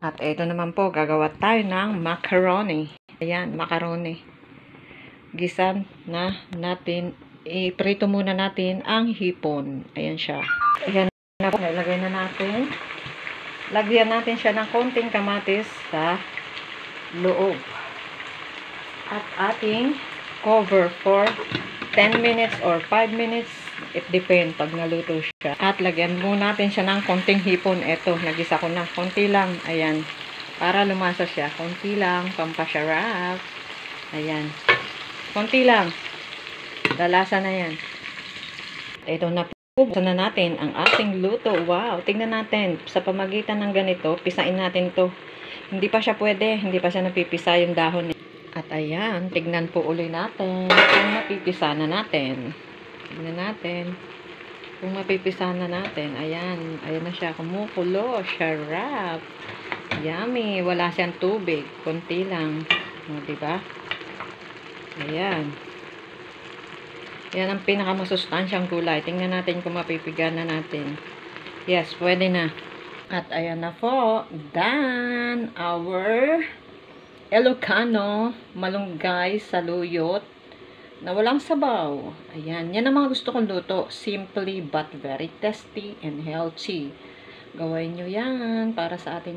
At ito naman po, gagawa tayo ng macaroni. Ayan, macaroni. Gisan na natin, iprito muna natin ang hipon. Ayan siya. Ayan na po, ilagay na natin. Lagyan natin siya ng konting kamatis sa loob. At ating cover for 10 minutes or 5 minutes. It depends pag naluto siya. At lagyan muna natin siya ng konting hipon. Ito, nagisa ko na. Konti lang. Ayan. Para lumasa siya. Konti lang. Pampasarap. Ayan. Konti lang. Lalasa na yan. Ito na po. Buksan na natin ang ating luto. Wow. Tingnan natin. Sa pamagitan ng ganito, pisain natin to. Hindi pa siya pwede. Hindi pa siya napipisa yung dahon. At ayan, tignan po uli natin kung mapipisa na natin. Tignan natin kung mapipisa na natin. Ayan, ayan na siya, kumukulo. Sarap. Yummy. Wala siyang tubig. Konti lang. O, diba? Ayan. Yan ang pinakamasustansyang gulay. Tingnan natin kung mapipiga na natin. Yes, pwede na. At ayan na po. Done our Ilocano malunggay saluyot na walang sabaw. Ayan. Yan ang mga gusto kong luto. Simply but very tasty and healthy. Gawin nyo yan para sa ating